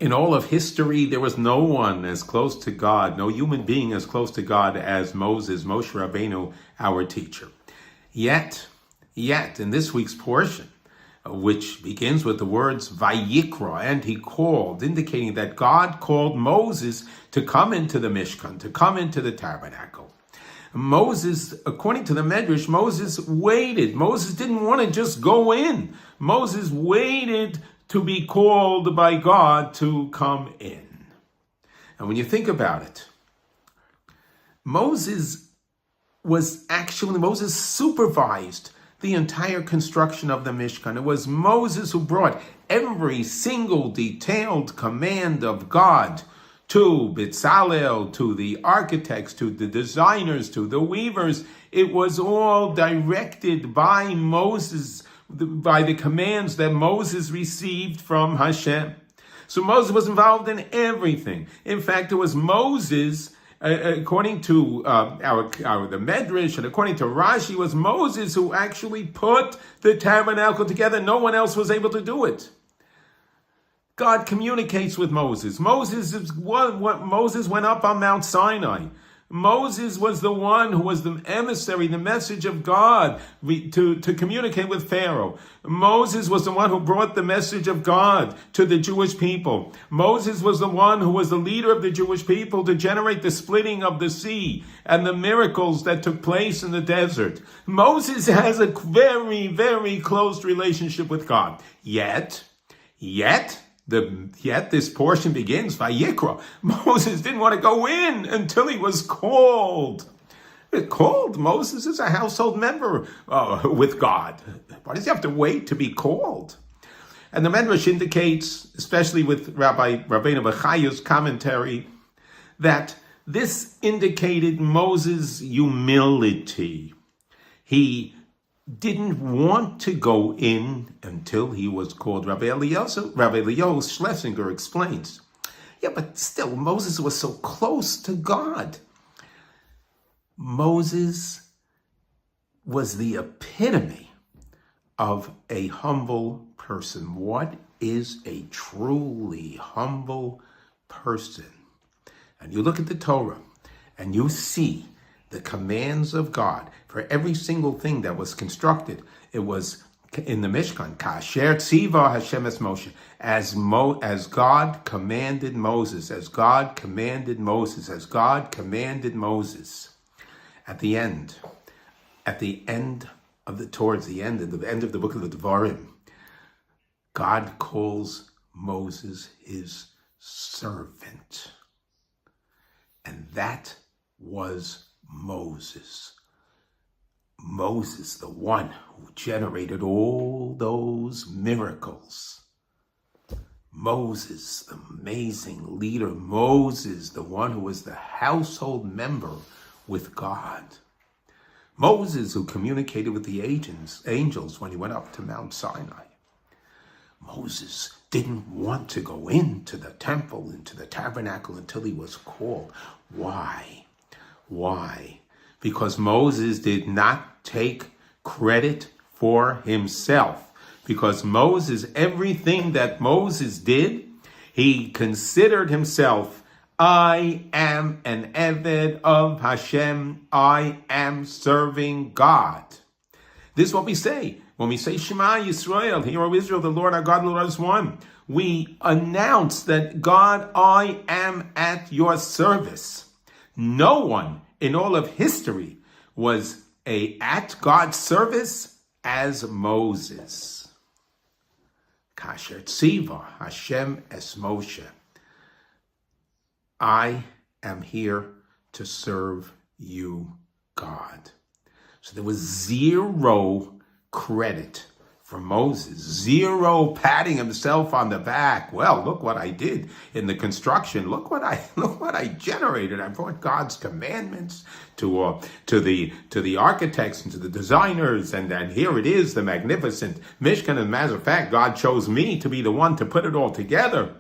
In all of history, there was no one as close to God, no human being as close to God as Moses, Moshe Rabbeinu, our teacher. Yet, in this week's portion, which begins with the words Vayikra, and he called, indicating that God called Moses to come into the Mishkan, to come into the tabernacle. Moses, according to the Medrash, Moses waited. Moses didn't want to just go in. Moses waited to be called by God to come in. And when you think about it, Moses supervised the entire construction of the Mishkan. It was Moses who brought every single detailed command of God to Bezalel, to the architects, to the designers, to the weavers. It was all directed by Moses, by the commands that Moses received from Hashem. So Moses was involved in everything. In fact, it was Moses, according to the Medrash and according to Rashi, was Moses who actually put the tabernacle together. No one else was able to do it. God communicates with Moses. Moses went up on Mount Sinai. Moses was the one who was the emissary, the message of God to communicate with Pharaoh. Moses was the one who brought the message of God to the Jewish people. Moses was the one who was the leader of the Jewish people to generate the splitting of the sea and the miracles that took place in the desert. Moses has a very, very close relationship with God. Yet this portion begins, Vayikra. Moses didn't want to go in until he was called. Moses is a household member with God. Why does he have to wait to be called? And the Medrash indicates, especially with Rabbi Bechayu's commentary, that this indicated Moses' humility. He didn't want to go in until he was called. Rabbi Eliezer Schlesinger explains, but still, Moses was so close to God. Moses was the epitome of a humble person. What is a truly humble person? And you look at the Torah and you see the commands of God for every single thing that was constructed. It was in the Mishkan, Kasher Tziva Hashem es Moshe, as God commanded Moses, as God commanded Moses, as God commanded Moses. Towards the end of the book of the Devarim, God calls Moses his servant. And that was Moses, the one who generated all those miracles. Moses, the amazing leader. Moses, the one who was the household member with God. Moses, who communicated with the angels when he went up to Mount Sinai. Moses didn't want to go into the temple, into the tabernacle, until he was called. Why? Because Moses did not take credit for himself. Because everything that Moses did, he considered himself, I am an Eved of Hashem. I am serving God. This is what we say. When we say Shema Yisrael, Hear, O Israel, the Lord our God, the Lord is one. We announce that God, I am at your service. No one in all of history was at God's service as Moses. Kasher Tziva Hashem es Moshe. I am here to serve you, God. So there was zero credit for Moses, zero patting himself on the back. Well, look what I did in the construction. Look what I generated. I brought God's commandments to the architects and to the designers, and here it is, the magnificent Mishkan. As a matter of fact, God chose me to be the one to put it all together.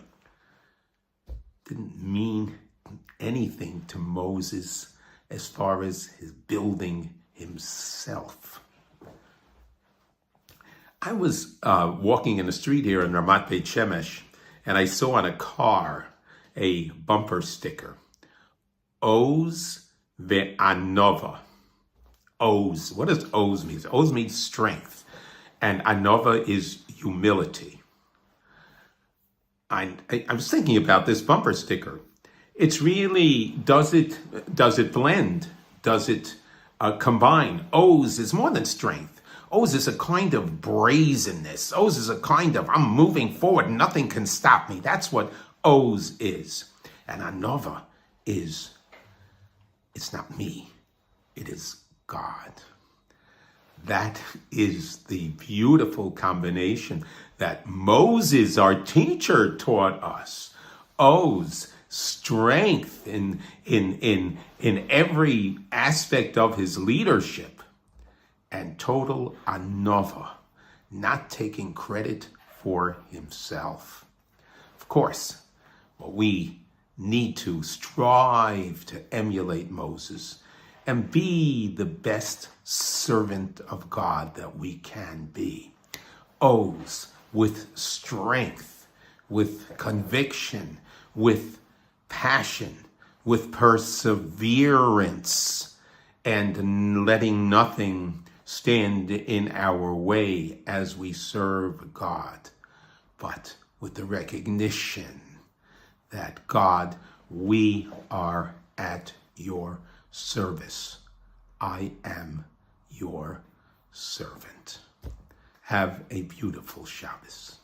Didn't mean anything to Moses as far as his building himself. I was walking in the street here in Ramat Beit Shemesh, and I saw on a car a bumper sticker, Oz ve'anova. Oz. What does Oz mean? Oz means strength, and anova is humility. I was thinking about this bumper sticker. It's really, does it blend? Does it combine? Oz is more than strength. Oz is a kind of brazenness. Oz is a kind of, I'm moving forward, nothing can stop me. That's what Oz is. And anova is, it's not me, it is God. That is the beautiful combination that Moses, our teacher, taught us. Oz, strength in every aspect of his leadership, and total anova, not taking credit for himself. Of course, we need to strive to emulate Moses and be the best servant of God that we can be. Oz, with strength, with conviction, with passion, with perseverance, and letting nothing stand in our way as we serve God, but with the recognition that God, we are at your service. I am your servant. Have a beautiful Shabbos.